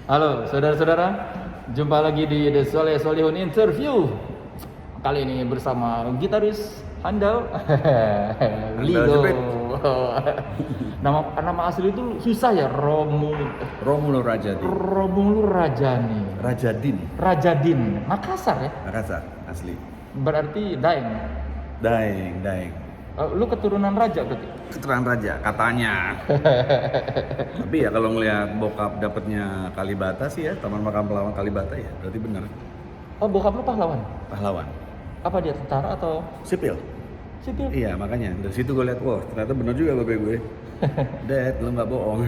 Halo saudara-saudara, jumpa lagi di The Soleh Solihun Interview. Kali ini bersama gitaris handal Lido. Jepit. Nama asli itu susah ya, Romulo Rajadi. Romulu Rajani. Rajadin, Makassar ya? Makassar, asli. Berarti Daeng. Daeng. Lu keturunan raja berarti? Keturunan raja, katanya. Tapi ya kalau ngelihat bokap dapetnya Kalibata sih ya, Taman Makam Pahlawan Kalibata ya, berarti bener. Oh, bokap lu pahlawan? Pahlawan. Apa dia tentara atau Sipil. sipil? Iya, makanya dari situ gue lihat, wah ternyata bener juga babe gue. Dad, lu nggak bohong.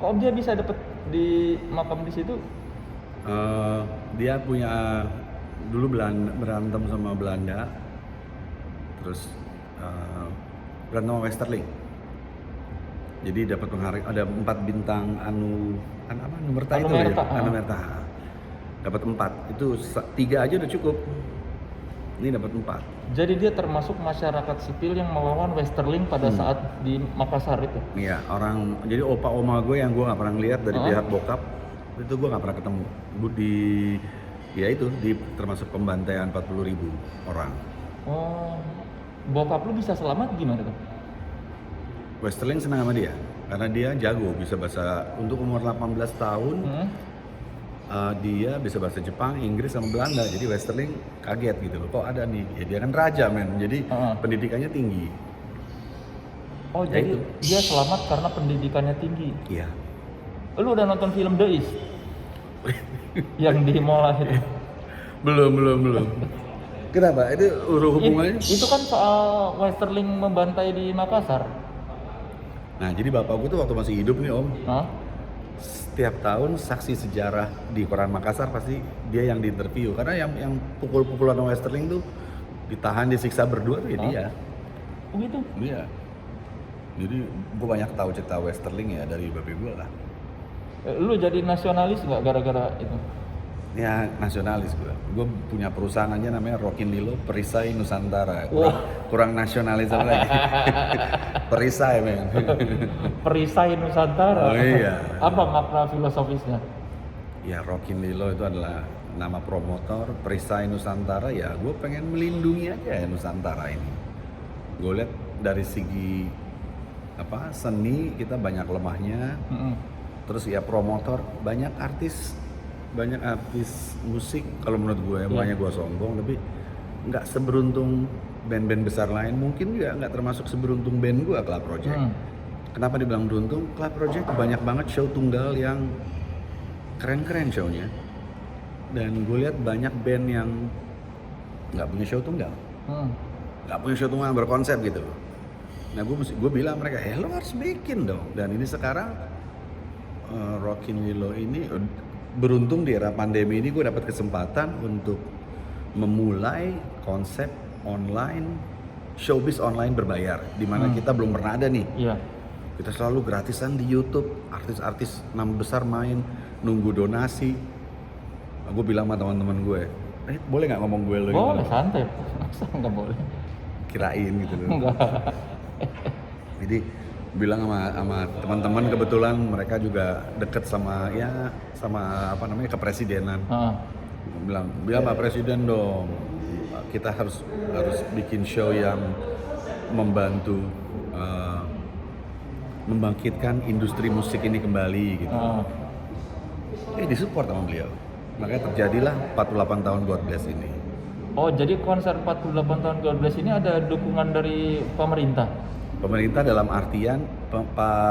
Kok dia bisa dapet di makam di situ? Dia punya dulu berantem sama Belanda, terus berantem sama Westerling. Jadi dapat penghargaan, ada 4 bintang Anumerta itu ya, Anumerta. Dapat 4, itu 3 aja udah cukup. Ini dapat 4. Jadi dia termasuk masyarakat sipil yang melawan Westerling pada saat di Makassar itu? Iya, jadi opa oma gue yang gue nggak pernah lihat dari pihak bokap, itu gue nggak pernah ketemu. Termasuk pembantaian 40.000 orang. Oh, bokap lu bisa selamat gimana tuh? Westerling senang sama dia, karena dia jago, bisa bahasa, untuk umur 18 tahun, dia bisa bahasa Jepang, Inggris, sama Belanda. Jadi Westerling kaget gitu loh, kok ada nih, ya dia kan raja men, jadi pendidikannya tinggi. Oh, Ya jadi itu. dia selamat karena pendidikannya tinggi. Iya. Lu udah nonton film The East? Yang di mall itu? Belum. Kenapa? Itu hubungannya? Itu kan soal Westerling membantai di Makassar. Nah, jadi bapak gue tuh waktu masih hidup nih om, Hah? setiap tahun saksi sejarah di koran Makassar pasti dia yang diinterview, karena yang pukul-pukulan sama Westerling tuh ditahan, disiksa berdua tuh ya dia. Oh gitu? Iya. Jadi gue banyak tahu cerita Westerling ya dari babe gue lah. Lu jadi nasionalis nggak gara-gara itu? Ya nasionalis gue. Gue punya perusahaan aja namanya Rockin Lilo Perisai Nusantara. Kurang nasionalis apa lagi? Perisai men. Perisai Nusantara. Oh iya. Apa makna filosofisnya? Ya Rockin Lilo itu adalah nama promotor Perisai Nusantara. Ya gue pengen melindungi aja ya Nusantara ini. Gue lihat dari segi seni kita banyak lemahnya. Terus ya promotor, banyak artis musik, kalau menurut gue ya, makanya gue sombong, tapi nggak seberuntung band-band besar lain, mungkin juga nggak termasuk seberuntung band gue, Club Project. Kenapa dibilang beruntung? Club Project banyak banget show tunggal yang keren-keren show-nya, dan gue lihat banyak band yang nggak punya show tunggal, berkonsep gitu loh. Nah gue bilang mereka, lo harus bikin dong, dan ini sekarang Rockin Lilo ini beruntung di era pandemi ini gue dapat kesempatan untuk memulai konsep online, showbiz online berbayar, di mana kita belum pernah ada nih. Iya. Kita selalu gratisan di YouTube, artis-artis nama besar main, nunggu donasi. Gue bilang sama teman-teman gue, boleh nggak ngomong gue lo? Boleh, santai. Masa nggak boleh? Kirain gitu loh. Enggak. Jadi bilang sama teman-teman, kebetulan mereka juga deket sama kepresidenan. Bilang Pak Presiden dong, kita harus bikin show yang membantu membangkitkan industri musik ini kembali gitu. Disupport sama beliau, makanya terjadilah 48 tahun God Bless ini. Oh, jadi konser 48 tahun God Bless ini ada dukungan dari pemerintah? Pemerintah dalam artian,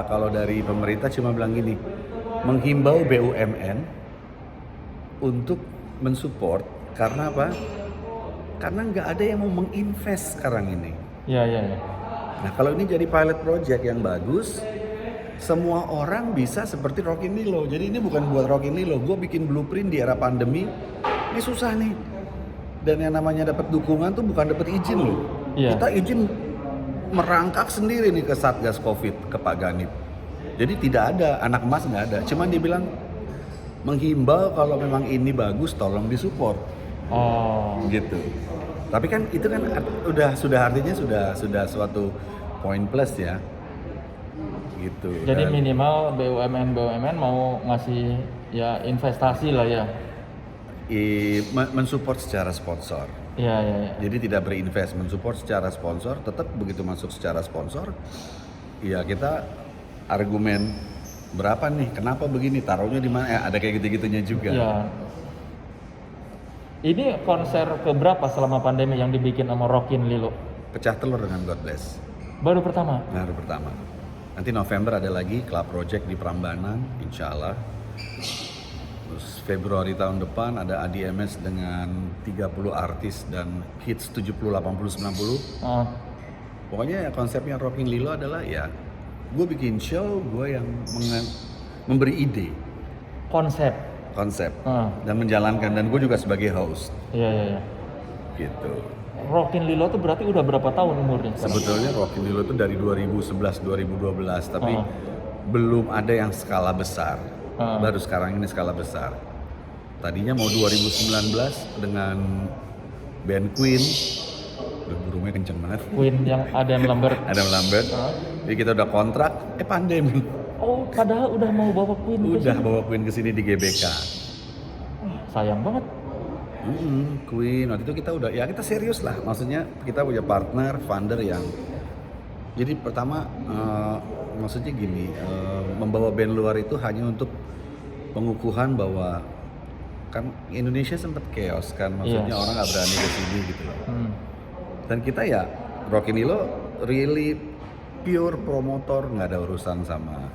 kalau dari pemerintah cuma bilang gini, menghimbau BUMN untuk mensupport, karena apa? Karena nggak ada yang mau menginvest sekarang ini. Iya. Nah kalau ini jadi pilot project yang bagus, semua orang bisa seperti Rockin Lilo. Jadi ini bukan buat Rockin Lilo, gue bikin blueprint di era pandemi, ini susah nih. Dan yang namanya dapat dukungan tuh bukan dapat izin loh. Iya. Kita izin merangkak sendiri nih ke Satgas Covid, ke Pak Ganip. Jadi tidak ada, anak emas nggak ada. Cuman dia bilang menghimbau kalau memang ini bagus, tolong disupport. Gitu. Tapi kan itu kan sudah artinya sudah suatu poin plus ya. gitu. Jadi Dan minimal BUMN mau ngasih ya investasi lah ya. mensupport secara sponsor. Iya, iya, iya. Jadi tidak berinvest, mensupport secara sponsor. Tetap begitu masuk secara sponsor, ya kita argumen berapa nih, kenapa begini, taruhnya di mana, ada kayak gitu-gitunya juga. Iya. Ini konser keberapa selama pandemi yang dibikin sama Rockin Lilo? Pecah telur dengan God Bless. Baru pertama? Baru pertama. Nanti November ada lagi Club Project di Prambanan, insya Allah. Terus Februari tahun depan ada ADMS dengan 30 artis dan hits 70, 80, 90. Pokoknya ya konsepnya Rockin Lilo adalah ya gue bikin show, gue yang memberi ide, konsep dan menjalankan, dan gue juga sebagai host. Iya, iya, iya. Gitu. Rockin Lilo tuh berarti udah berapa tahun umurnya? Sebetulnya Rockin Lilo tuh dari 2011 2012 tapi belum ada yang skala besar. Baru sekarang ini skala besar. Tadinya mau 2019 dengan band Queen. Burungnya kenceng banget. Queen yang Adam Lambert. Jadi kita udah kontrak, pandemi. Oh, padahal udah mau bawa Queen ke Udah sini. bawa Queen ke sini di GBK. Sayang banget. Queen waktu itu kita udah, ya kita serius lah. Maksudnya kita punya partner, founder yang. Jadi pertama, maksudnya gini, membawa band luar itu hanya untuk pengukuhan bahwa kan Indonesia sempat chaos kan, maksudnya orang nggak berani ke sini gitu loh. Dan kita ya Rockin Lilo really pure promotor, nggak ada urusan sama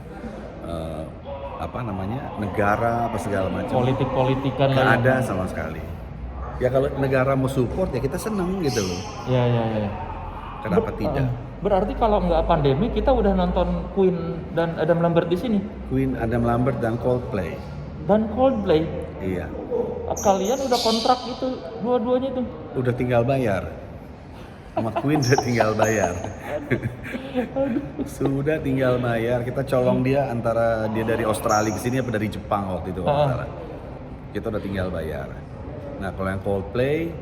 negara apa segala macam. Politik-politikan nggak lah. ada sama sekali. Ya kalau negara mau support ya kita seneng gitu loh. Iya, iya, iya. Kenapa tidak? Berarti kalau nggak pandemi kita udah nonton Queen dan Adam Lambert di sini. Queen, Adam Lambert dan Coldplay. Iya. Iya. Kalian udah kontrak itu dua-duanya itu. Udah tinggal bayar. Sama Queen udah tinggal bayar. Sudah tinggal bayar. Kita colong dia antara dia dari Australia ke sini apa dari Jepang waktu itu kalau nggak salah. Kita udah tinggal bayar. Nah kalau yang Coldplay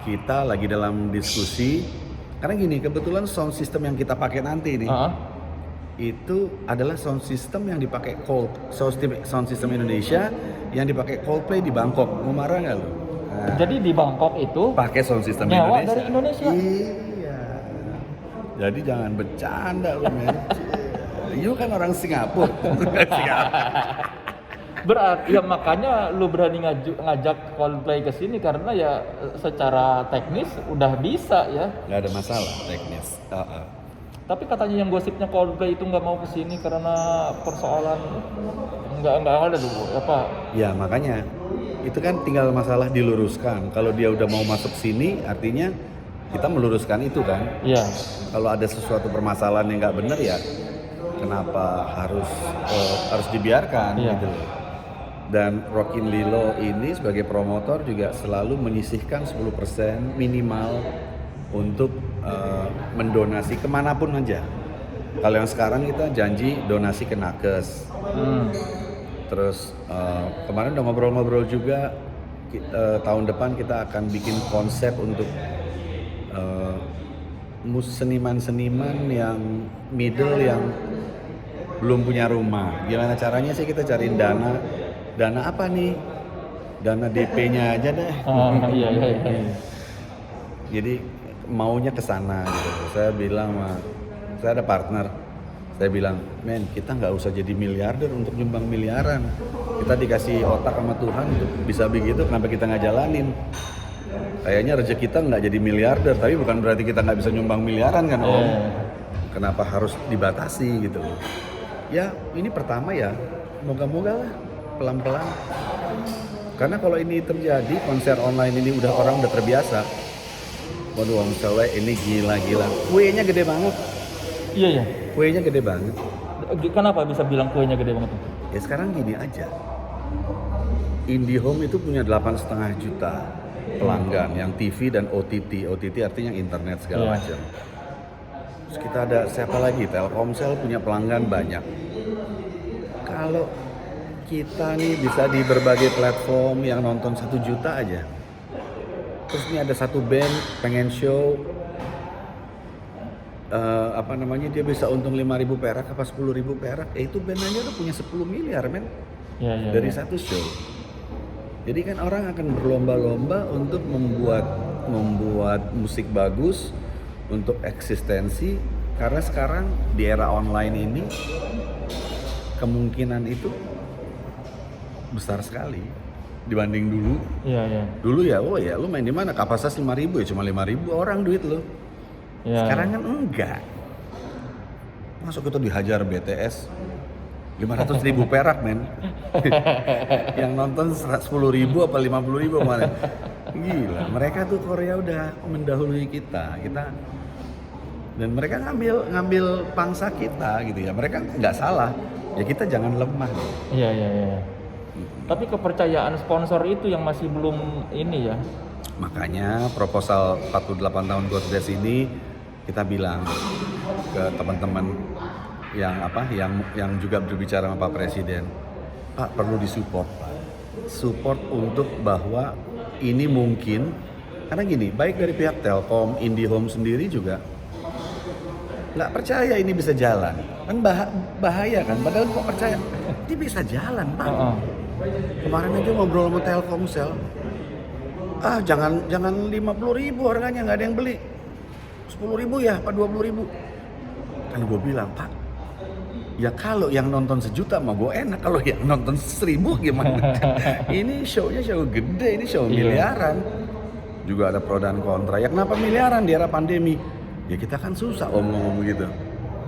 kita lagi dalam diskusi. Karena gini, kebetulan sound system yang kita pakai nanti ini itu adalah sound system yang dipakai sound system Indonesia yang dipakai Coldplay di Bangkok. Mau marah nggak lu? Nah, jadi di Bangkok itu pakai sound system nyawa Indonesia. dari Indonesia. Iya. Jadi jangan bercanda lu, men. You kan orang Singapura. Berarti ya makanya lu berani ngajak Coldplay ke sini karena ya secara teknis udah bisa ya. Nggak ada masalah teknis. Tapi katanya yang gosipnya Coldplay itu nggak mau ke sini karena persoalan nggak ada dulu apa? Ya makanya itu kan tinggal masalah diluruskan. Kalau dia udah mau masuk sini, artinya kita meluruskan itu kan. Iya. Kalau ada sesuatu permasalahan yang nggak benar ya, kenapa harus dibiarkan gitu loh. Dan Rockin Lilo ini sebagai promotor juga selalu menyisihkan 10% minimal untuk mendonasi kemanapun aja. Kalau yang sekarang kita janji donasi ke Nakes. Terus kemarin udah ngobrol-ngobrol juga, tahun depan kita akan bikin konsep untuk seniman-seniman yang middle yang belum punya rumah. Gimana caranya sih kita cariin dana apa nih? Dana DP-nya aja deh. Iya. Jadi maunya ke sana gitu. Saya bilang saya ada partner. Saya bilang, men kita nggak usah jadi miliarder untuk nyumbang miliaran. Kita dikasih otak sama Tuhan untuk bisa begitu, kenapa kita nggak jalanin? Kayaknya rezeki kita nggak jadi miliarder, tapi bukan berarti kita nggak bisa nyumbang miliaran kan Om? Kenapa harus dibatasi gitu loh? Ya ini pertama ya, moga-moga lah pelan-pelan. Karena kalau ini terjadi, konser online ini orang udah terbiasa. Waduh Om Selwe ini gila-gila. Kuenya gede banget. Iya. Kuenya gede banget. Kenapa bisa bilang kuenya gede banget? Ya sekarang gini aja. IndiHome itu punya 8,5 juta pelanggan yang TV dan OTT. OTT artinya internet segala macam. Terus kita ada siapa lagi? Telkomsel punya pelanggan banyak. Kalau kita nih bisa di berbagai platform yang nonton 1 juta aja. Terus ini ada satu band pengen show apa namanya, dia bisa untung 5.000 perak apa 10.000 perak, itu band aja udah punya 10 miliar men Iya. dari satu show. Jadi kan orang akan berlomba-lomba untuk membuat musik bagus untuk eksistensi, karena sekarang di era online ini kemungkinan itu besar sekali dibanding dulu. Iya. Dulu ya, oh ya lu main di mana kapasitas 5.000 ya cuma 5.000 orang duit lu. Iya. Sekarang kan enggak. Masuk itu dihajar BTS 500.000 perak men. Yang nonton 10.000 apa 50.000 kemarin. Gila, mereka tuh Korea udah mendahului kita. Dan mereka ngambil pangsa kita gitu ya. Mereka nggak salah. Ya kita jangan lemah. Iya. Tapi kepercayaan sponsor itu yang masih belum ini ya. Makanya proposal 48 tahun Godbless ini kita bilang ke teman-teman yang juga berbicara sama Pak Presiden, Pak perlu disupport, Pak. Support untuk bahwa ini mungkin, karena gini, baik dari pihak Telkom, IndiHome sendiri juga nggak percaya ini bisa jalan, kan bahaya kan, padahal kok percaya, ini bisa jalan Pak. Kemarin aja ngobrol sama Telkomsel, jangan 50.000 harganya, nggak ada yang beli, 10.000 ya, apa 20.000. Kan gue bilang, Pak, ya kalau yang nonton 1 juta mah gue enak, kalau yang nonton 1.000 gimana? Ini show-nya show gede, ini show miliaran. Juga ada pro dan kontra. Ya kenapa miliaran di era pandemi? Ya kita kan susah ngomong begitu.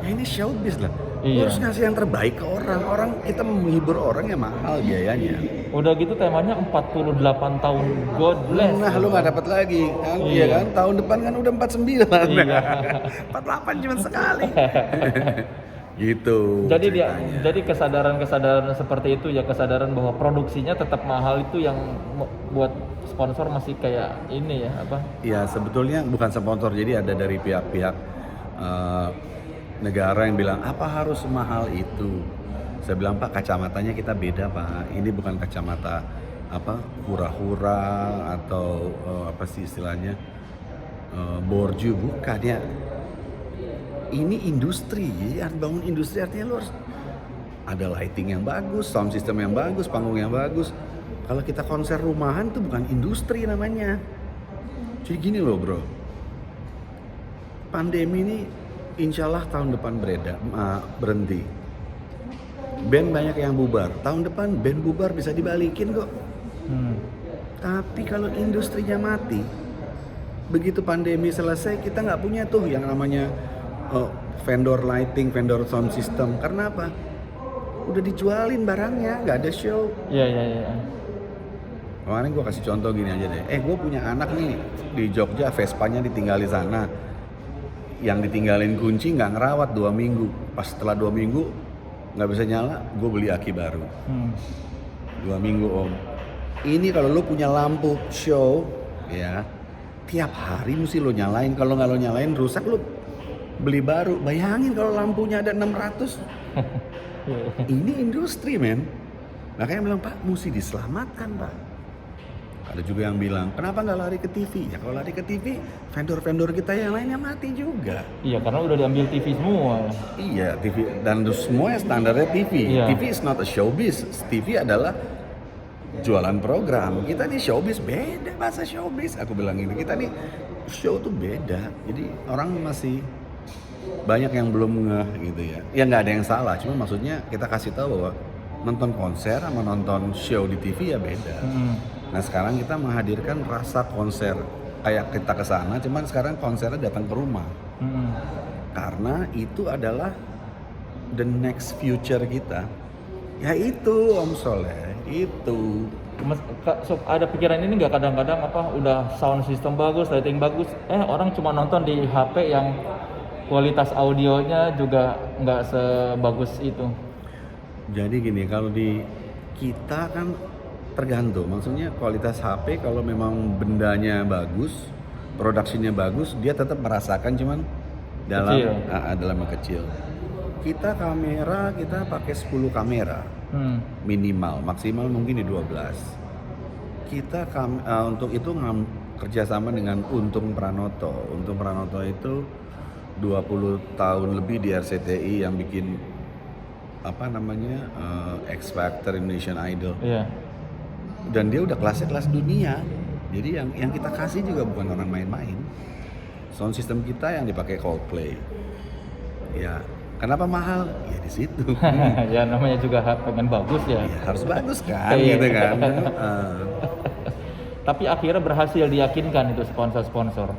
Ya ini showbiz lah. Iya. Harus ngasih yang terbaik ke orang. Kita menghibur orang ya mahal biayanya. Udah gitu temanya 48 tahun Godbless. Nah, lu nggak dapat lagi kan? Iya kan? Tahun depan kan udah 49. Iya. 48 cuma sekali. Gitu. Jadi kesadaran seperti itu ya, kesadaran bahwa produksinya tetap mahal itu yang buat sponsor masih kayak ini ya apa? Ya sebetulnya bukan sponsor, jadi ada dari pihak-pihak negara yang bilang apa harus semahal itu. Saya bilang Pak, kacamatanya kita beda Pak. Ini bukan kacamata apa hura-hura atau apa sih istilahnya borju, bukan ya. Ini industri, ya bangun industri artinya lo harus ada lighting yang bagus, sound system yang bagus, panggung yang bagus. Kalau kita konser rumahan itu bukan industri namanya. Jadi gini loh bro, pandemi ini insya Allah tahun depan berhenti. Band banyak yang bubar, tahun depan band bubar bisa dibalikin kok. Tapi kalau industrinya mati, begitu pandemi selesai kita nggak punya tuh yang namanya vendor lighting, vendor sound system. Karena apa? Udah dijualin barangnya, nggak ada show. Iya. Kemarin gue kasih contoh gini aja deh. Gue punya anak nih di Jogja, Vespanya ditinggalin sana. Yang ditinggalin kunci nggak ngerawat 2 minggu. Pas setelah 2 minggu nggak bisa nyala, gue beli aki baru. 2 minggu om. Ini kalau lo punya lampu show, ya tiap hari mesti lo nyalain. Kalau nggak lo nyalain rusak, lo beli baru. Bayangin kalau lampunya ada 600. Ini industri men. Makanya bilang Pak mesti diselamatkan Pak. Ada juga yang bilang kenapa nggak lari ke TV? Ya kalau lari ke TV vendor-vendor kita yang lainnya mati juga. Iya karena udah diambil TV semua. Iya TV dan semuanya standarnya TV. Iya. TV is not a showbiz. TV adalah jualan program. Kita nih showbiz beda bahasa showbiz. Aku bilang ini kita nih show tuh beda. Jadi orang masih banyak yang belum ngeh gitu ya. Ya nggak ada yang salah, cuma maksudnya kita kasih tahu bahwa nonton konser sama nonton show di TV ya beda. Nah sekarang kita menghadirkan rasa konser kayak kita ke sana, cuman sekarang konsernya datang ke rumah. Karena itu adalah the next future kita. Ya itu Om Soleh, itu. Ada pikiran ini nggak kadang-kadang apa udah sound system bagus, lighting bagus, orang cuma nonton di HP yang kualitas audionya juga nggak sebagus itu. Jadi gini, kalau di kita kan tergantung, maksudnya kualitas HP kalau memang bendanya bagus, produksinya bagus, dia tetap merasakan cuman dalam yang kecil. Kita kamera, kita pakai 10 kamera minimal, maksimal mungkin di 12. Kita untuk itu kerjasama dengan Untung Pranoto. Untung Pranoto itu 20 tahun lebih di RCTI yang bikin apa namanya X Factor, Indonesian Idol. Iya. Dan dia udah kelasnya kelas dunia. Jadi yang kita kasih juga bukan orang main-main. Sound system kita yang dipakai Coldplay. Ya, kenapa mahal? Ya di situ. Ya namanya juga pengen bagus ya. Ya, harus bagus kan, Iya. gitu kan. Tapi akhirnya berhasil diyakinkan itu sponsor-sponsor.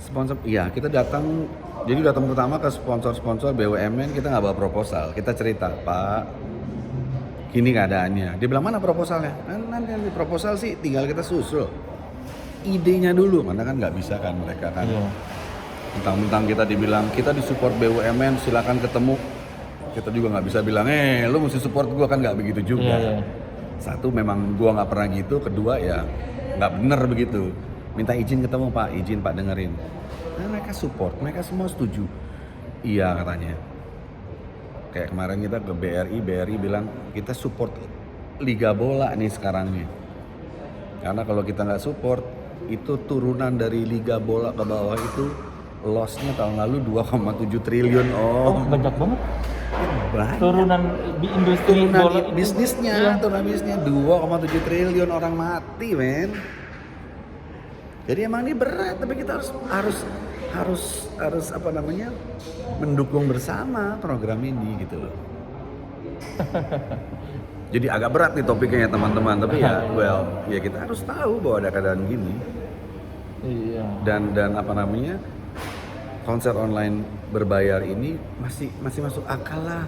Sponsor, iya kita datang. Jadi datang pertama ke sponsor-sponsor BUMN, kita nggak bawa proposal. Kita cerita, Pak, gini keadaannya. Dia bilang, mana proposalnya? Nanti proposal sih tinggal kita susul. Idenya dulu, karena kan nggak bisa kan mereka kan. Iya. Mentang-mentang kita dibilang, kita disupport BUMN, silakan ketemu. Kita juga nggak bisa bilang, lu mesti support gua, kan nggak begitu juga. Iya. Satu, memang gua nggak pernah gitu. Kedua, ya nggak bener begitu. Minta izin ketemu, Pak, izin Pak dengerin. Nah, mereka support, mereka semua setuju. Iya katanya. Kayak kemarin kita ke BRI bilang kita support Liga Bola nih sekarang nih. Karena kalau kita nggak support, itu turunan dari Liga Bola ke bawah itu loss-nya tahun lalu 2,7 triliun. Oh, banyak banget. Banyak. Turunan di industri bola itu. Bisnisnya, Iya. turunan bisnisnya 2,7 triliun, orang mati, men. Jadi emang ini berat, tapi kita harus apa namanya, mendukung bersama program ini gitu loh. Jadi agak berat nih topiknya ya teman-teman, tapi ya ya kita harus tahu bahwa ada keadaan gini. Iya. Dan apa namanya, konser online berbayar ini masih masuk akal lah,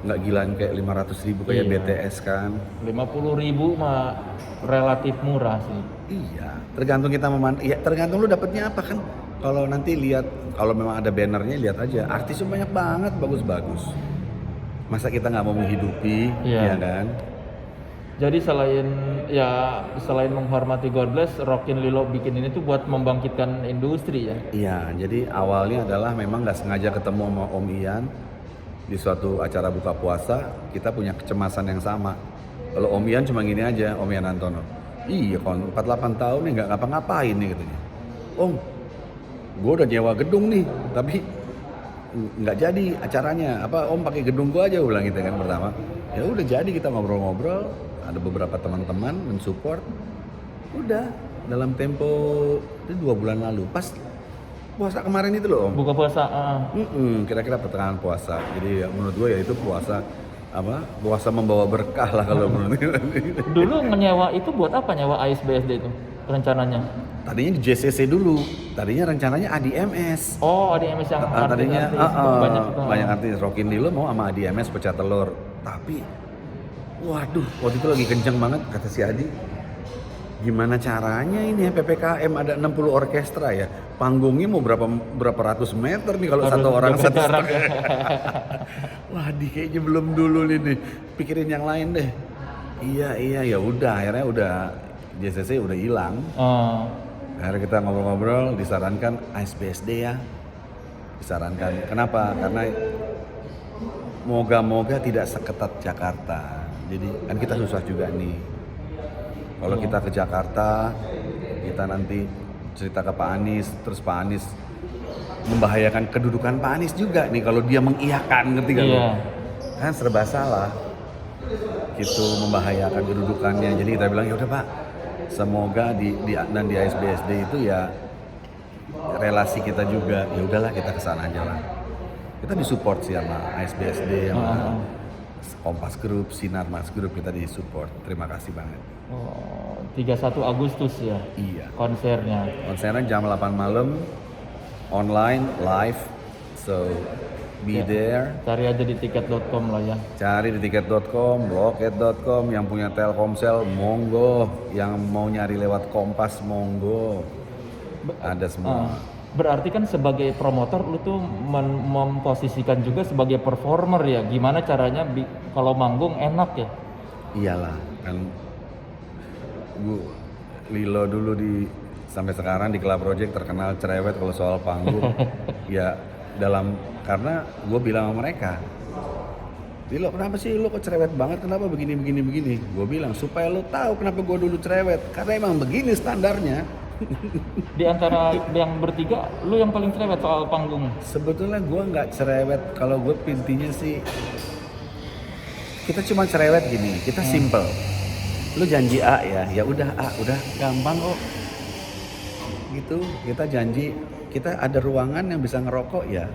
nggak gilaan kayak 500.000 kayak Iya. BTS kan. 50.000 mah relatif murah sih. Iya, tergantung kita ya tergantung lu dapetnya apa kan. Kalau nanti lihat, kalau memang ada bannernya, lihat aja artisnya banyak banget, bagus-bagus. Masa kita nggak mau menghidupi, Iya. ya kan? Jadi selain menghormati God Bless, Rockin Lilo bikin ini tuh buat membangkitkan industri ya. Iya, jadi awalnya adalah memang nggak sengaja ketemu sama Om Ian di suatu acara buka puasa. Kita punya kecemasan yang sama. Kalau Om Ian cuma gini aja, Om Ian Antono. Iya, 48 tahun nih nggak ngapa-ngapain nih katanya. Om, gue udah nyewa gedung nih, tapi nggak jadi acaranya. Apa Om pakai gedung gue aja, ulang gitu kan pertama. Ya udah jadi, kita ngobrol-ngobrol. Ada beberapa teman-teman mensupport. Udah dalam tempo itu 2 bulan lalu, pas puasa kemarin itu loh Om. Buka puasa. Kira-kira pertengahan puasa. Jadi ya, menurut gue ya itu puasa membawa berkah lah kalau menurut gue. Dulu nyewa itu buat apa, nyewa ASBSD itu rencananya? Tadinya di JCC dulu. Tadinya rencananya ADMS. Oh, ada MS yang Tadinya artis, banyak artis. Rockin Lilo mau sama ADMS pecah telur. Tapi waduh, waktu itu lagi kenceng banget kata si Adi. Gimana caranya ini ya, PPKM ada 60 orkestra ya. Panggungnya mau berapa ratus meter nih kalau satu orang jaga satu jarak. setengah. Wah, kayaknya belum dulu nih. Pikirin yang lain deh. Iya ya udah, akhirnya udah JCC udah hilang. Akhirnya kita ngobrol-ngobrol, disarankan ASBSD ya. Disarankan. Kenapa? Karena moga-moga tidak seketat Jakarta. Jadi kan kita susah juga nih. Kalau kita ke Jakarta, kita nanti cerita ke Pak Anies, terus Pak Anies membahayakan kedudukan Pak Anies juga nih kalau dia mengiyakan, ngerti gak? Iya. Kan serba salah. Gitu, membahayakan kedudukannya. Jadi kita bilang ya udah Pak, semoga di ASBSD itu ya relasi kita juga, ya udahlah kita kesana aja lah. Kita disupport sih sama ASBSD, sama Kompas Group, Sinar Mas Group, kita disupport. Terima kasih banget. 31 Agustus ya. Iya. Konsernya. Konsernya jam 8 malam, online, live, so be there. Cari aja di tiket.com lah ya. Cari di tiket.com, loket.com, yang punya Telkomsel monggo, yang mau nyari lewat Kompas monggo. Ada semua. Berarti kan sebagai promotor lu tuh memposisikan juga sebagai performer ya. Gimana caranya kalau manggung enak ya? Iyalah, kan Lilo dulu sampai sekarang di Club Project terkenal cerewet kalau soal panggung. Ya karena gue bilang sama mereka, Lo kenapa sih lo kok cerewet banget, kenapa begini. Gue bilang supaya lo tahu kenapa gue dulu cerewet, karena emang begini standarnya. Di antara yang bertiga, lu yang paling cerewet soal panggung. Sebetulnya gue nggak cerewet, kalau gue intinya sih kita cuma cerewet gini, kita simple. Lu janji A ya udah A, udah gampang kok. Gitu, kita janji kita ada ruangan yang bisa ngerokok ya,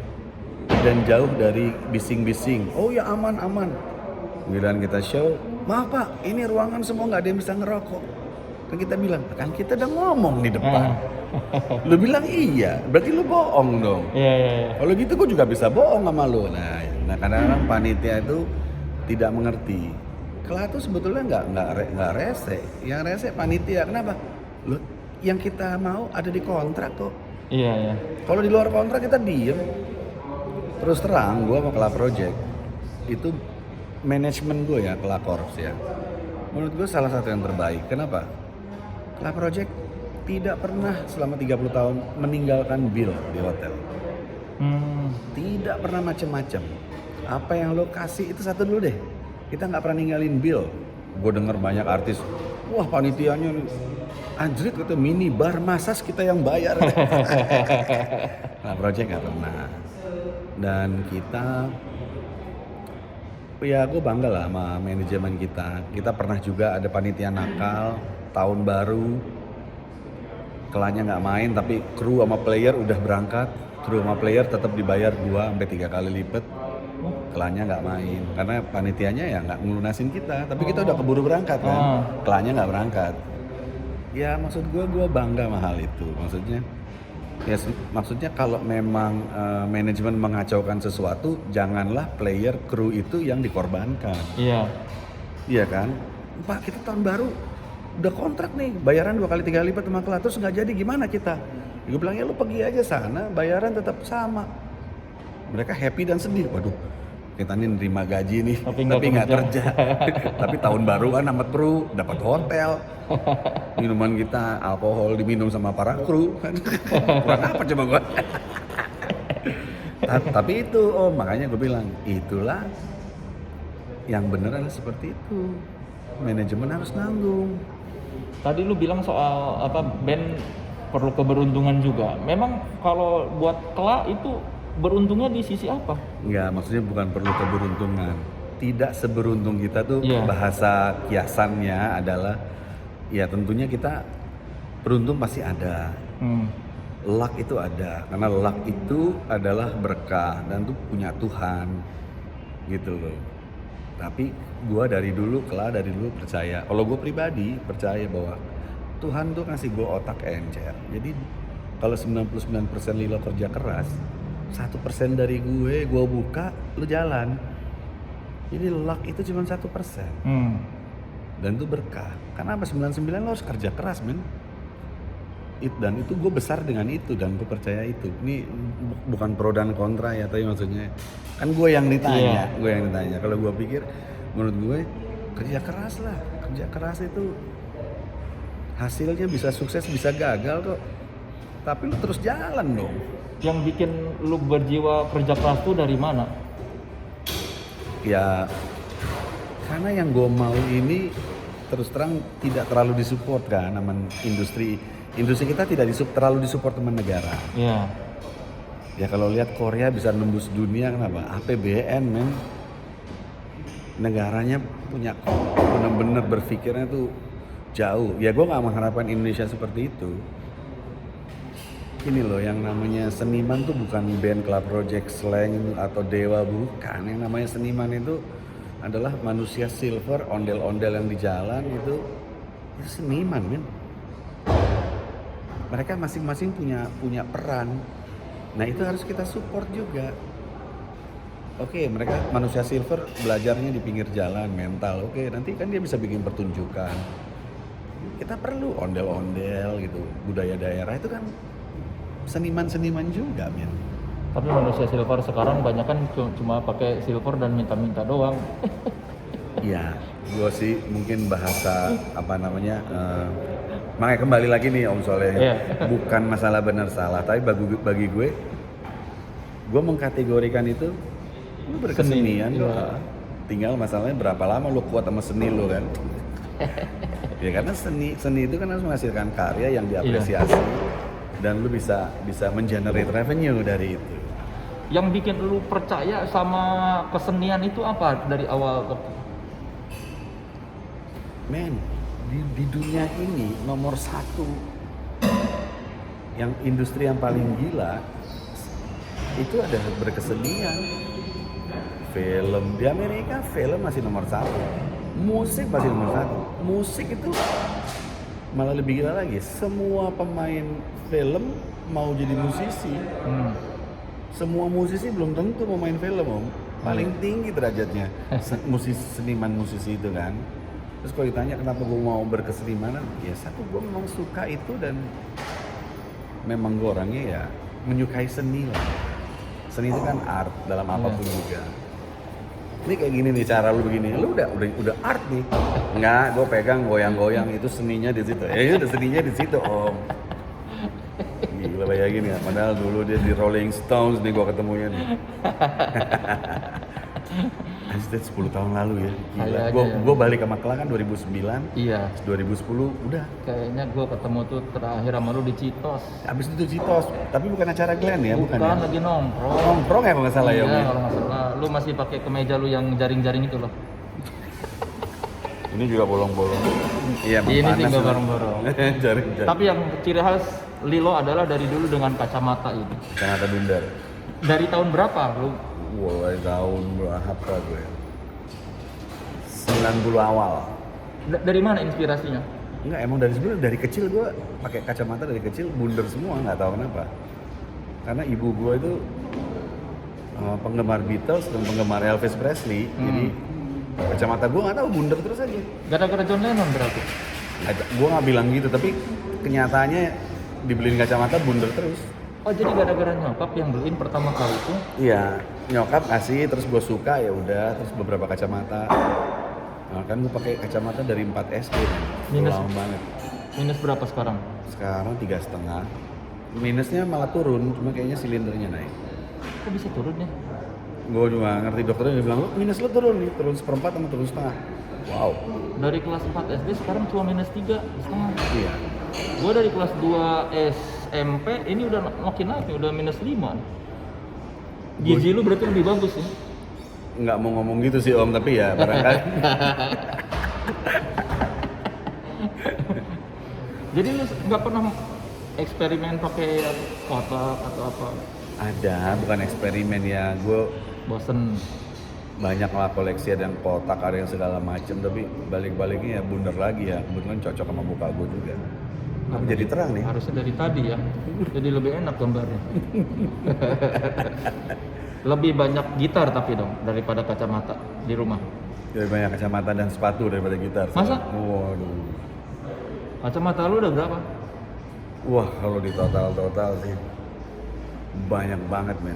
dan jauh dari bising-bising. Oh ya aman. Kemudian kita show, maaf pak, ini ruangan semua nggak ada yang bisa ngerokok. Kan kita bilang, kan kita udah ngomong di depan. Lu bilang iya, berarti lu bohong dong. Iya. Kalau gitu gue juga bisa bohong sama lu. Nah kadang-kadang panitia itu tidak mengerti. Kela tuh sebetulnya nggak rese. Yang rese panitia. Kenapa? Lu yang kita mau ada di kontrak kok. Iya. Kalau di luar kontrak kita diem. Terus terang, gue sama Kela Project itu manajemen gue ya, Kela Corps ya. Menurut gue salah satu yang terbaik. Kenapa? Kela Project tidak pernah selama 30 tahun meninggalkan bill di hotel. Tidak pernah macem-macem. Apa yang lo kasih itu satu dulu deh. Kita nggak pernah ninggalin bill. Gue denger banyak artis, wah panitianya anjrit gitu, mini bar masas kita yang bayar. Nah Project nggak pernah. Dan kita, ya gue bangga lah sama manajemen kita. Kita pernah juga ada panitia nakal, tahun baru, Kelanya nggak main tapi kru sama player udah berangkat. Kru sama player tetap dibayar 2-3 kali lipat. Kelanya nggak main karena panitianya ya nggak ngelunasin kita, tapi kita udah keburu berangkat kan. Kelanya nggak berangkat. Ya maksud gue bangga sama hal itu. Maksudnya kalau memang manajemen mengacaukan sesuatu, janganlah player kru itu yang dikorbankan. Iya kan? Pak kita tahun baru udah kontrak nih, bayaran 2-3 kali lipat sama Kela, terus nggak jadi gimana kita? Gue bilang ya lu pergi aja sana, bayaran tetap sama. Mereka happy dan sedih. Waduh, kita nih nerima gaji nih, tapi nggak kerja. Tapi tahun baru kan amat bro, dapat hotel, minuman kita alkohol diminum sama para kru. Kurang apa coba gua? Tapi itu, makanya gue bilang itulah yang beneran seperti itu. Manajemen harus nanggung. Tadi lu bilang soal band perlu keberuntungan juga. Memang kalau buat Kela itu beruntungnya di sisi apa? Enggak, maksudnya bukan perlu keberuntungan. Tidak seberuntung kita tuh, bahasa kiasannya adalah ya tentunya kita beruntung pasti ada. Luck itu ada, karena luck itu adalah berkah dan itu punya Tuhan gitu loh. Tapi gue dari dulu percaya, kalau gue pribadi percaya bahwa Tuhan tuh kasih gue otak encer. Jadi kalau 99% Lilo kerja keras, 1% dari gue buka, lu jalan. Jadi luck itu cuma 1%. Dan itu berkah. Karena apa? 99 lo harus kerja keras men. Dan itu gue besar dengan itu dan gue percaya itu. Ini bukan pro dan kontra ya, tapi maksudnya kan gue yang ditanya, Kalau gue pikir, menurut gue kerja keras lah. Kerja keras itu hasilnya bisa sukses, bisa gagal kok. Tapi lu terus jalan dong. Yang bikin lu berjiwa kerja keras tuh dari mana? Ya karena yang gue mau ini terus terang tidak terlalu disupport kan sama industri kita, tidak terlalu disupport teman negara. Ya kalau lihat Korea bisa nembus dunia, kenapa? APBN men, negaranya punya benar-benar berpikirnya tuh jauh. Ya gue nggak mengharapkan Indonesia seperti itu. Ini loh yang namanya seniman tuh bukan band, Kela Project, Slang atau Dewa, bukan. Yang namanya seniman itu adalah manusia silver, ondel-ondel yang di jalan itu seniman men. Mereka masing-masing punya peran. Nah itu harus kita support juga. Oke, mereka manusia silver belajarnya di pinggir jalan, mental. Oke, nanti kan dia bisa bikin pertunjukan. Kita perlu ondel-ondel gitu, budaya daerah itu kan seniman-seniman juga men. Tapi manusia silver sekarang banyak kan cuma pakai silver dan minta-minta doang. Iya, gue sih mungkin bahasa makanya kembali lagi nih Om Soleh, bukan masalah benar salah, tapi bagi gue mengkategorikan itu lu berkesenian. Tinggal masalahnya berapa lama lu kuat sama seni lu kan. Ya karena seni itu kan harus menghasilkan karya yang diapresiasi dan lu bisa mengenerate revenue dari itu. Yang bikin lu percaya sama kesenian itu apa dari awal? Men, di dunia ini nomor satu yang industri yang paling gila itu ada berkesenian. Film di Amerika, film masih nomor satu, musik masih nomor satu. Musik itu malah lebih gila lagi, semua pemain film mau jadi musisi. Semua musisi belum tentu mau main film, Om. Paling tinggi derajatnya seniman musisi itu kan. Terus kalau ditanya kenapa gue mau berkesenimanan, ya satu gue memang suka itu dan memang gue orangnya ya menyukai seni lah. Seni itu kan art dalam apapun juga. Ini kayak gini nih cara lu begini, lu udah art nih. Enggak, gue pegang goyang-goyang itu seninya di situ. Ya udah seninya di situ, Om. Gila bayangin ya, padahal dulu dia di Rolling Stones nih gue ketemunya nih. Itu 10 tahun lalu ya. Gila. Gue balik sama Kela kan 2009. Iya. 2010 udah. Kayaknya gue ketemu tuh terakhir sama lu di Citos. Abis itu Citos, tapi bukan acara Glenn ya, bukan ya? Lagi nongkrong. Nongkrong ya kalau nggak salah ya, Om. Iya, kalau nggak salah. Lu masih pakai kemeja lu yang jaring-jaring itu loh. Ini juga bolong-bolong. Iya, ini tinggal bareng-bareng. Jaring-jaring. Tapi yang ciri khas Lilo adalah dari dulu dengan kacamata ini. Kacamata bundar. Dari tahun berapa lu? Mulai tahun berapa gue? 90 awal. Dari mana inspirasinya? Enggak, emang dari kecil gue pakai kacamata dari kecil bundar semua, nggak tahu kenapa. Karena ibu gue itu penggemar Beatles dan penggemar Elvis Presley, jadi kacamata gue nggak tahu bundar terus aja. Gara-gara John Lennon berarti? Gue nggak bilang gitu, tapi kenyataannya dibeliin kacamata bundar terus. Oh jadi gara-gara nyokap yang beliin pertama kali itu? Iya, nyokap kasih terus gue suka ya udah, terus beberapa kacamata. Nah, kan gue pakai kacamata dari 4 SD. Lama banget. Minus berapa sekarang? Sekarang 3,5. Minusnya malah turun, cuma kayaknya silindernya naik. Kok bisa turun ya? Gue cuma ngerti dokternya dia bilang, minus lo turun nih, turun 1/4 sama turun 1/2. Wow. Dari kelas 4 SD sekarang cuma minus 3,5. Iya. Gue dari kelas 2 SMP ini udah makin naik, udah minus 5. Gizi lu berarti lebih bagus ya? Nggak mau ngomong gitu sih Om, tapi ya barangkali. Jadi lu nggak pernah eksperimen pakai kotak atau apa? Ada, bukan eksperimen ya. Gue bosen. Banyak lah koleksi, ada yang kotak, ada yang segala macem, tapi balik-baliknya ya bundar lagi ya. Kebetulan cocok sama muka gue juga. Tapi jadi terang nih. Harusnya dari tadi ya. Jadi lebih enak gambarnya. Lebih banyak gitar tapi dong daripada kacamata di rumah. Lebih banyak kacamata dan sepatu daripada gitar. Masa? Waduh. Kacamata lu udah berapa? Wah, kalau di total sih banyak banget men.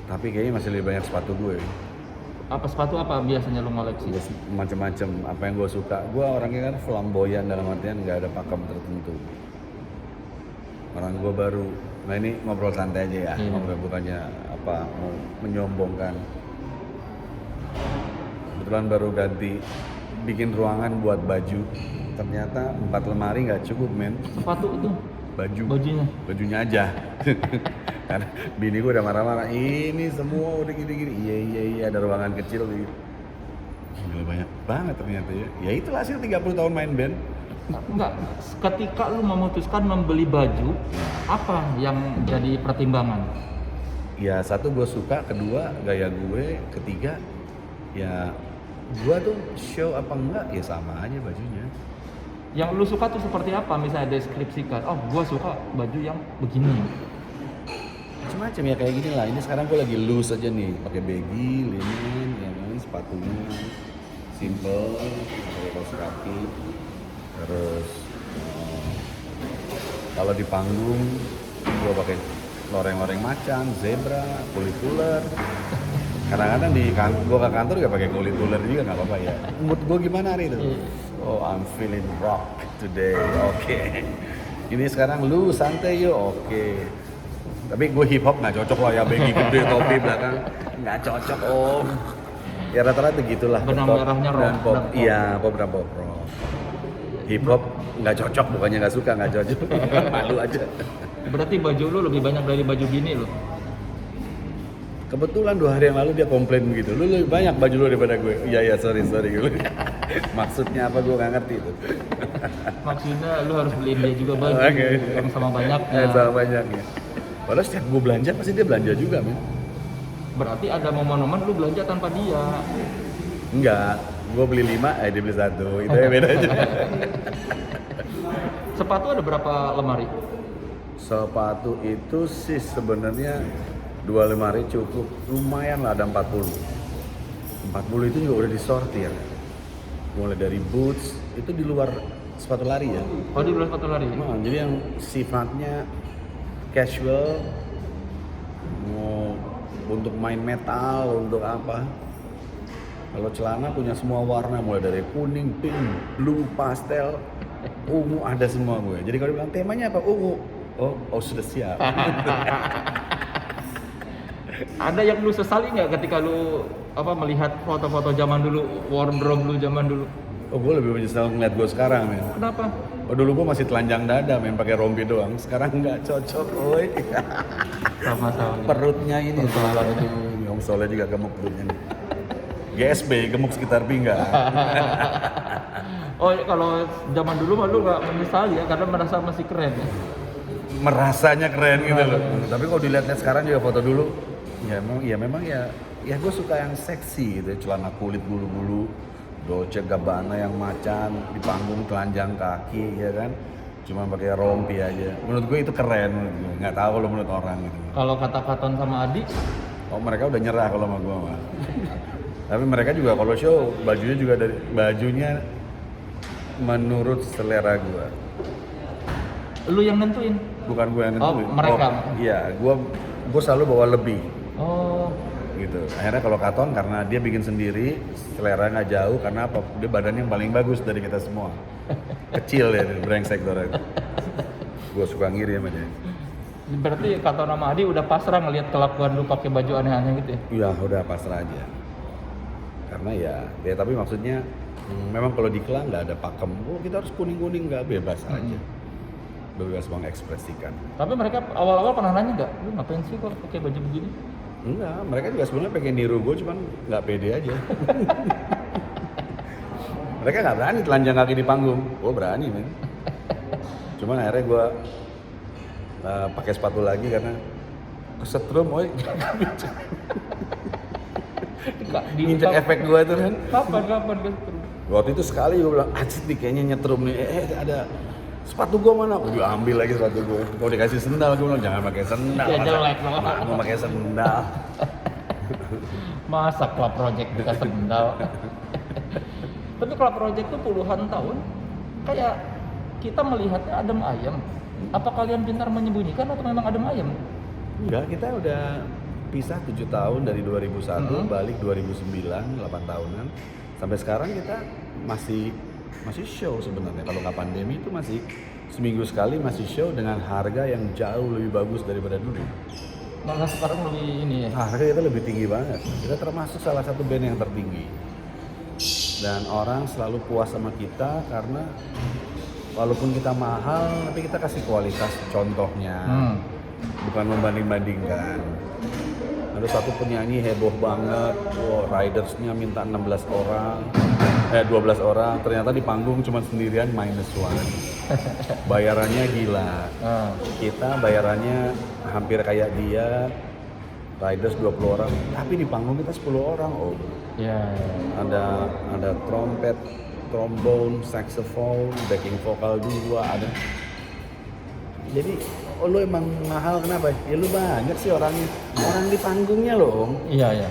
Tapi kayaknya masih lebih banyak sepatu gue. Apa sepatu apa biasanya lu ngoleksi? Macem-macem, apa yang gue suka. Gue orangnya kan flamboyan dalam artian nggak ada pakem tertentu. Orang gue baru, nah ini ngobrol santai aja ya, ngobrol bukannya apa mau menyombongkan. Kebetulan baru ganti, bikin ruangan buat baju. Ternyata 4 lemari nggak cukup men. Sepatu itu? Bajunya aja. Karena bini gue udah marah-marah, ini semua udah gini-gini. Iya ada ruangan kecil gitu. Gila banyak banget ternyata ya. Ya itulah hasil 30 tahun main band. Enggak, ketika lu memutuskan membeli baju, apa yang jadi pertimbangan? Ya satu gue suka, kedua gaya gue, ketiga ya gue tuh show apa enggak ya sama aja bajunya. Yang lu suka tuh seperti apa? Misalnya deskripsikan, oh gue suka baju yang begini. Macam-macam ya kayak gini lah. Ini sekarang gue lagi loose aja nih, pakai baggy, linen, yang lain sepatunya simple, pakai kaos kaki. Terus kalau di panggung gue pakai loreng-loreng macan, zebra, kulit ular. Kadang-kadang gue ke kantor juga pakai kulit ular juga nggak apa-apa ya. Mood gue gimana hari itu? Oh, I'm feeling rock today. Oke. Ini sekarang lu santai yuk. Oke. Tapi gue hip hop nggak cocok lah ya, baggy gede topi belakang nggak cocok Om. Ya rata-rata gitulah. Benang Pop merahnya rock dan pop. dan pop. Iya, pop dan pop rock. Hip hop nggak cocok, bukannya nggak suka, nggak cocok. Malu aja. Berarti baju lu lebih banyak dari baju gini lu. Kebetulan 2 hari yang lalu dia komplain begitu. Lu lebih banyak baju lu daripada gue. Iya sorry. Maksudnya apa gue nggak ngerti itu. Maksudnya lu harus beliin dia juga baju Oke. yang sama banyaknya. Sama banyaknya. Padahal setiap gue belanja pasti dia belanja juga, men. Berarti ada momen-momen lu belanja tanpa dia. Enggak, gue beli 5, dia beli 1. Itu ya bedanya. Sepatu ada berapa lemari? Sepatu itu sih sebenarnya 2 lemari cukup, lumayan lah, ada 40. 40 itu juga udah disortir. Mulai dari boots, itu di luar sepatu lari ya. Oh, di luar sepatu lari. Nah, jadi yang sifatnya casual, mau untuk main metal, untuk apa. Kalau celana punya semua warna, mulai dari kuning, pink, blue, pastel, ungu, ada semua gue. Jadi kalau bilang temanya apa? Ungu. Oh sudah siap. Ada yang lu sesali nggak ketika lu melihat foto-foto zaman dulu, wardrobe lu zaman dulu? Oh, gue lebih menyesal ngeliat gue sekarang, men. Kenapa? Oh, dulu gue masih telanjang dada, men, pakai rompi doang. Sekarang nggak cocok, oi. Sama-sama. Perutnya ini selalu itu, Om Soleh juga gemuk perutnya nih. GSB, gemuk sekitar pinggang. Oh, kalau zaman dulu mah lu nggak menyesali ya, karena merasa masih keren ya? Merasanya keren gitu loh. Tapi kalau dilihat sekarang juga foto dulu, memang ya gue suka yang seksi gitu, celana kulit bulu-bulu, Dolce Gabbana yang macan, di panggung telanjang kaki ya kan, cuma pakai rompi aja. Menurut gue itu keren, menurut gue. Nggak tahu kalau menurut orang gitu. Kalau kata Katon sama Adi, Oh, mereka udah nyerah kalau sama gue mah. Tapi mereka juga kalau show bajunya menurut selera gue. lu yang nentuin? Bukan gue yang nentuin. Mereka? Iya, gue selalu bawa lebih. Oh, Gitu. Akhirnya kalau Katon karena dia bikin sendiri, selera nggak jauh karena apa? Dia badannya yang paling bagus dari kita semua. Kecil ya, brengsek orangnya. Gue suka ngiri sama dia. berarti Katon sama Adi udah pasrah ngelihat kelakuan lu pakai baju aneh-aneh gitu ya? Iya, udah pasrah aja. Karena ya tapi maksudnya memang kalau di Klang nggak ada pakem. Oh, kita harus kuning-kuning, nggak, bebas aja. Bebas mengekspresikan. Tapi mereka awal-awal pernah nanya nggak, lu ngapain sih kalau pakai baju begini? Enggak, mereka juga sebenarnya pengen niru gue, cuman nggak pede aja. Mereka nggak berani telanjang kaki di panggung. Gue berani, men. Cuman akhirnya gue pakai sepatu lagi karena kesetrum, woy. Nginjek efek gue itu kan. Kapan gitu? Waktu itu sekali gue bilang, acit nih kayaknya nyetrum nih. Ada sepatu gue mana? Gue ambil lagi sepatu gue. Kalau dikasih sendal, gue bilang jangan pakai sendal. Ya jelek loh. Mau pakai sendal. Masa Club Project dikasih sendal? Tapi Club Project tuh puluhan tahun kayak kita melihatnya adem ayem. Apa kalian pintar menyembunyikan atau memang adem ayem? Enggak, kita udah pisah 7 tahun dari 2001, balik 2009, 8 tahunan. Sampai sekarang kita masih show sebenarnya. Kalau nggak pandemi itu masih seminggu sekali masih show dengan harga yang jauh lebih bagus daripada dulu. Malah sekarang lebih ini ya. Harga kita lebih tinggi banget. Kita termasuk salah satu band yang tertinggi. Dan orang selalu puas sama kita karena walaupun kita mahal, tapi kita kasih kualitas contohnya. Bukan membanding-bandingkan. Ada satu penyanyi heboh banget, ridersnya minta 12 orang, ternyata di panggung cuma sendirian -1. Bayarannya gila. Kita bayarannya hampir kayak dia, riders 20 orang, tapi di panggung kita 10 orang. Oh. Ya. Ada trompet, trombone, saxophone, backing vokal juga ada. Jadi lu emang mahal kenapa? Ya lu banyak sih orangnya. Orang di panggungnya loh. Iya.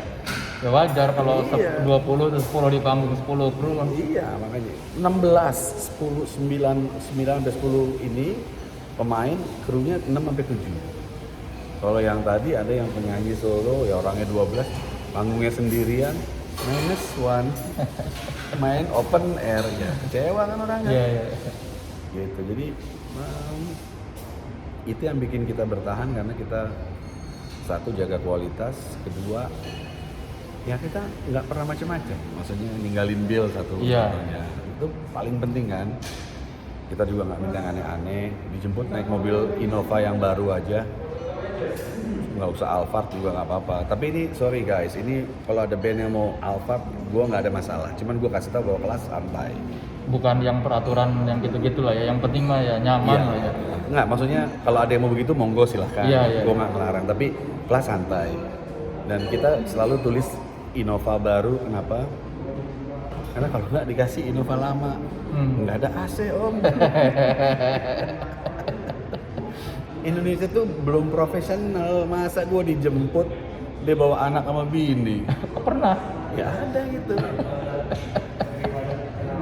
Ya wajar kalau 20 terus 10 di panggung 10 kru kan. Iya, makanya 16, 10, 9 sampai 10 ini pemain, krunya 6 sampai 7. Kalau yang tadi ada yang penyanyi solo, ya orangnya 12, panggungnya sendirian, -1. Main open air, ya kecewa kan orangnya. Iya. Gitu, jadi itu yang bikin kita bertahan karena kita satu jaga kualitas, kedua ya kita nggak pernah macam-macam. Maksudnya ninggalin bill satu Iya. contohnya. Itu paling penting kan. Kita juga nggak minta aneh-aneh, dijemput naik mobil Innova yang baru aja, nggak usah Alphard juga nggak apa-apa. Tapi ini sorry guys, ini kalau ada band yang mau Alphard, gue nggak ada masalah. Cuman gue kasih tahu bahwa kelas santai. Bukan yang peraturan yang gitu-gitu lah ya, yang penting mah ya nyaman Iya. lah ya. Nggak, maksudnya kalau ada yang mau begitu monggo silahkan. Iya, iya. Gue nggak melarang, tapi kelas santai. Dan kita selalu tulis Innova baru, kenapa? Karena kalau nggak dikasih Innova lama, nggak ada AC om. Indonesia tuh belum profesional, masa gue dijemput dia bawa anak sama bini? Pernah. Ya ada gitu.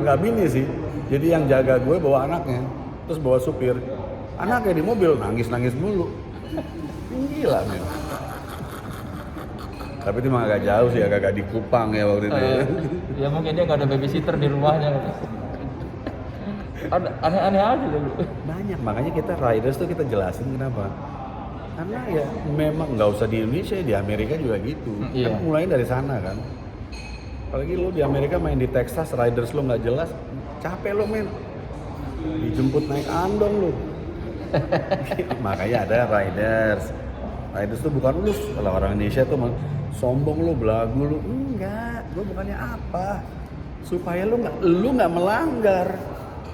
Nggak bini sih, jadi yang jaga gue bawa anaknya, terus bawa supir. Anaknya di mobil nangis-nangis mulu. Gila men. Tapi itu mah agak jauh sih, agak di Kupang ya waktu itu. Ya mungkin dia nggak ada babysitter di rumahnya. Ada aneh-aneh aja dulu. Banyak, makanya kita riders tuh kita jelasin kenapa. Karena ya memang nggak usah di Indonesia, di Amerika juga gitu. Iya. Kan mulai dari sana kan. Apalagi lu di Amerika main di Texas, riders lu nggak jelas, capek lu men. Dijemput naik andong lu. Makanya ada riders. Riders tuh bukan lu, kalau orang Indonesia tuh sombong lu, belagu lu. Enggak, gua bukannya apa. Supaya lu nggak melanggar.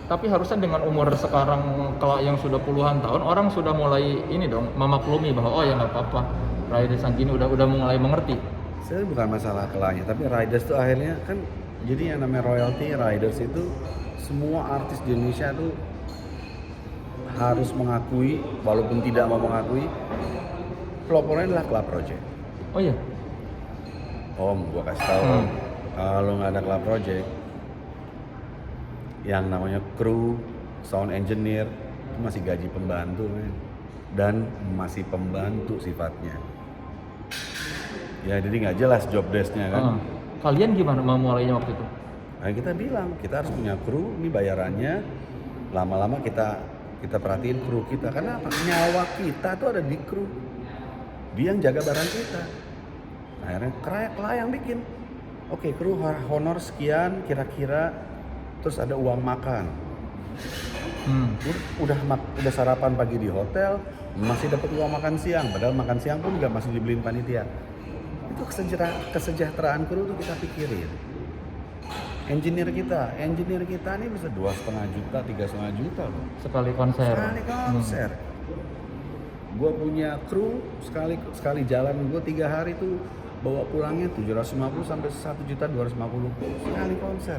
Tapi harusnya dengan umur sekarang kalau yang sudah puluhan tahun orang sudah mulai ini dong memaklumi bahwa oh ya nggak apa-apa riders yang gini udah mulai mengerti. Saya bukan masalah kelanya, tapi riders tuh akhirnya kan jadi yang namanya royalty riders itu semua artis di Indonesia tuh harus mengakui walaupun tidak mau mengakui pelopornya adalah Club Project. Oh iya. Om, gua kasih tahu kalau nggak ada Club Project yang namanya kru, sound engineer itu masih gaji pembantu men. Dan masih pembantu sifatnya. Ya jadi nggak jelas job desk-nya kan. Kalian gimana memulainya waktu itu? Nah kita bilang kita harus punya kru, ini bayarannya lama-lama kita perhatiin kru kita. Karena apa? Nyawa kita tuh ada di kru. Dia yang jaga barang kita. Akhirnya klien yang bikin. Oke, kru honor sekian kira-kira. Terus ada uang makan. Udah sarapan pagi di hotel, masih dapat uang makan siang. Padahal makan siang pun juga masih dibeliin panitia. Itu kesejahteraan kru tuh kita pikirin. Engineer kita ini bisa 2,5 juta, 3,5 juta loh. Sekali konser. Gue punya kru sekali jalan gue 3 hari tuh bawa pulangnya 750 sampai 1.250.000 sekali konser.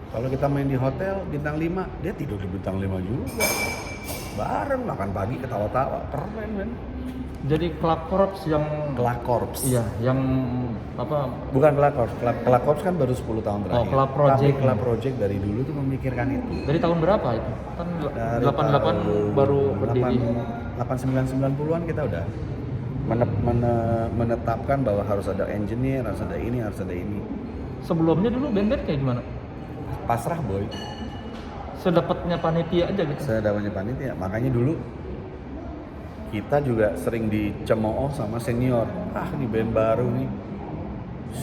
Kalau kita main di hotel bintang 5, dia tidur di bintang 5 juga. Bareng makan pagi ketawa-tawa, keren men. Jadi Club Corps yang Club Corps. Iya, yang apa? Bukan Club Corps. Club Corps kan baru 10 tahun terakhir. Oh, Club Project. Tapi Club Project dari dulu tuh memikirkan itu. Dari tahun berapa itu? Kan 88 baru berdiri. 89-90-an kita udah menetapkan bahwa harus ada engineer, harus ada ini, harus ada ini. Sebelumnya dulu band-band kayak gimana? Pasrah boy. Sedapatnya panitia aja gitu. Sedapatnya panitia. Makanya dulu kita juga sering dicemooh sama senior. Ah ini band baru nih,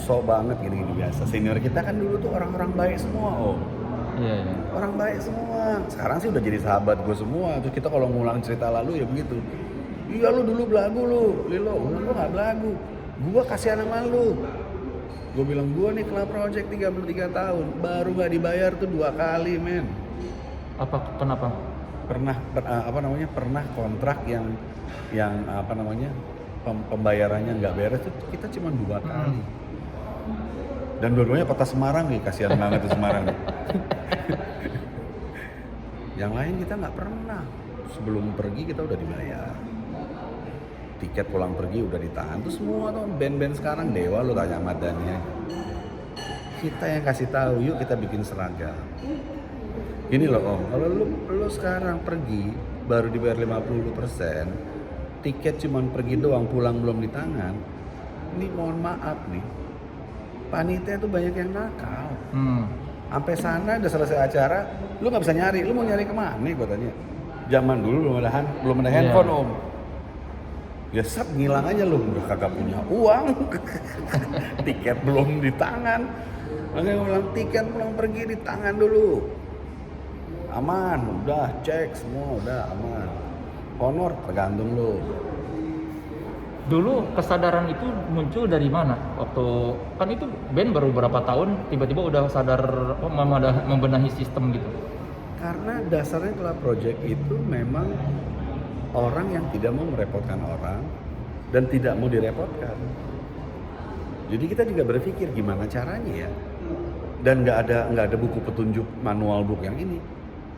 sok banget gini-gini biasa. Senior kita kan dulu tuh orang-orang baik semua om. Iya. Orang baik semua. Sekarang sih udah jadi sahabat gue semua. Terus kita kalau ngulang cerita lalu ya begitu. Iya lu dulu belagu lu, Lilo. Lu nggak belagu. Gua kasihan sama lu. Gue bilang gue nih Club Project 33 tahun, baru nggak dibayar tuh 2 kali men. Kenapa? Pernah kontrak yang pembayarannya nggak beres tuh kita cuma 2 kali. Dan dua-duanya kota Semarang nih, kasihan banget tuh Semarang. Yang lain kita nggak pernah. Sebelum pergi kita udah dibayar. Tiket pulang pergi udah ditahan. Tuh semua tuh band-band sekarang Dewa lu tanya Ahmad Dhani. Kita yang kasih tahu, yuk kita bikin seragam. Gini loh om, kalau lu sekarang pergi baru dibayar 50%, tiket cuman pergi doang, pulang belum di tangan. Ini mohon maaf nih, panitia tuh banyak yang nakal. Sampai sana udah selesai acara, lu nggak bisa nyari, lu mau nyari kemana nih gue tanya. Zaman dulu belum ada handphone om. Ya set ngilang aja lu, udah kagak punya uang, tiket belum di tangan. Makanya gue bilang tiket pulang pergi di tangan dulu. Aman, udah cek semua udah aman. Honor tergantung lu. Dulu kesadaran itu muncul dari mana? Waktu kan itu band baru berapa tahun tiba-tiba udah sadar membenahi sistem gitu. Karena dasarnya Club Project itu memang orang yang tidak mau merepotkan orang dan tidak mau direpotkan. Jadi kita juga berpikir gimana caranya ya. Dan nggak ada buku petunjuk manual book yang ini.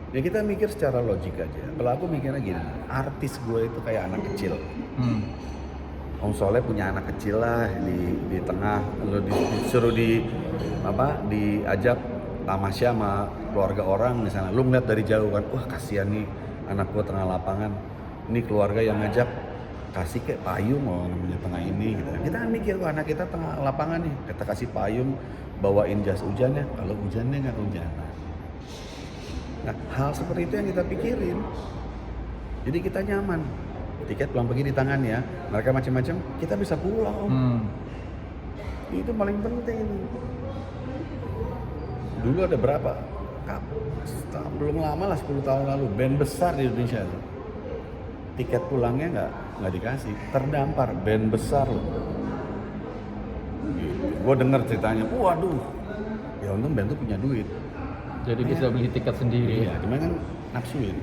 Ya kita mikir secara logik aja. Kalau aku mikirnya gini, artis gue itu kayak anak kecil. Om Soleh punya anak kecil lah di tengah, lalu disuruh diajak tamasya sama keluarga orang misalnya. Lu ngeliat dari jauh kan, wah kasihan nih anak gua tengah lapangan. Ini keluarga yang ngajak kasih kayak payung loh namanya tengah ini gitu. Kita kan mikir wah anak kita tengah lapangan nih, kita kasih payung, bawain jas hujannya. Kalau hujannya nggak hujanan. Nah hal seperti itu yang kita pikirin. Jadi kita nyaman. Tiket pulang pergi di tangan ya, mereka macam-macam, kita bisa pulang. Itu paling penting. Dulu ada berapa? Belum lama lah 10 tahun lalu, band besar di Indonesia. Tiket pulangnya nggak dikasih, terdampar band besar loh. Gitu. Gue denger ceritanya, waduh, ya untung band tuh punya duit. Jadi bisa beli tiket sendiri. Iya, cuma kan nafsuin.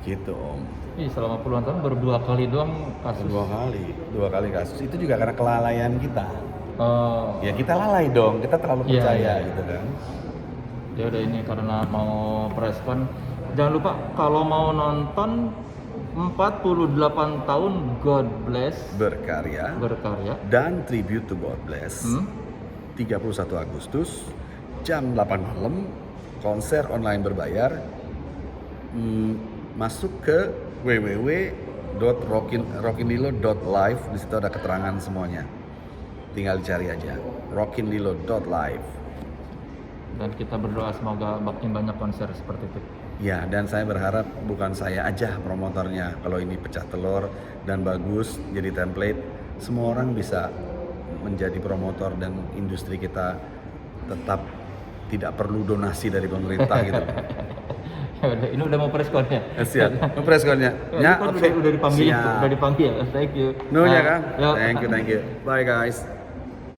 Gitu om. Selama puluhan tahun baru 2 kali doang kasus. Dua kali kasus. Itu juga karena kelalaian kita. Oh. Ya kita lalai dong, kita terlalu percaya gitu kan. Ya udah ini karena mau preskon. Jangan lupa kalau mau nonton 48 tahun God Bless Berkarya dan Tribute to God Bless 31 Agustus jam 8 malam, konser online berbayar. Masuk ke www.rockinlilo.live, di situ ada keterangan semuanya. Tinggal dicari aja rockinlilo.live. Dan kita berdoa semoga makin banyak konser seperti itu. Ya, dan saya berharap bukan saya aja promotornya. Kalau ini pecah telur dan bagus jadi template, semua orang bisa menjadi promotor dan industri kita tetap tidak perlu donasi dari pemerintah gitu. Ini udah mau preskon ya? Siap, mau preskonnya. Ya, kan udah dipanggil. Udah dipanggil. Thank you. No ya kan? Thank you. Bye guys.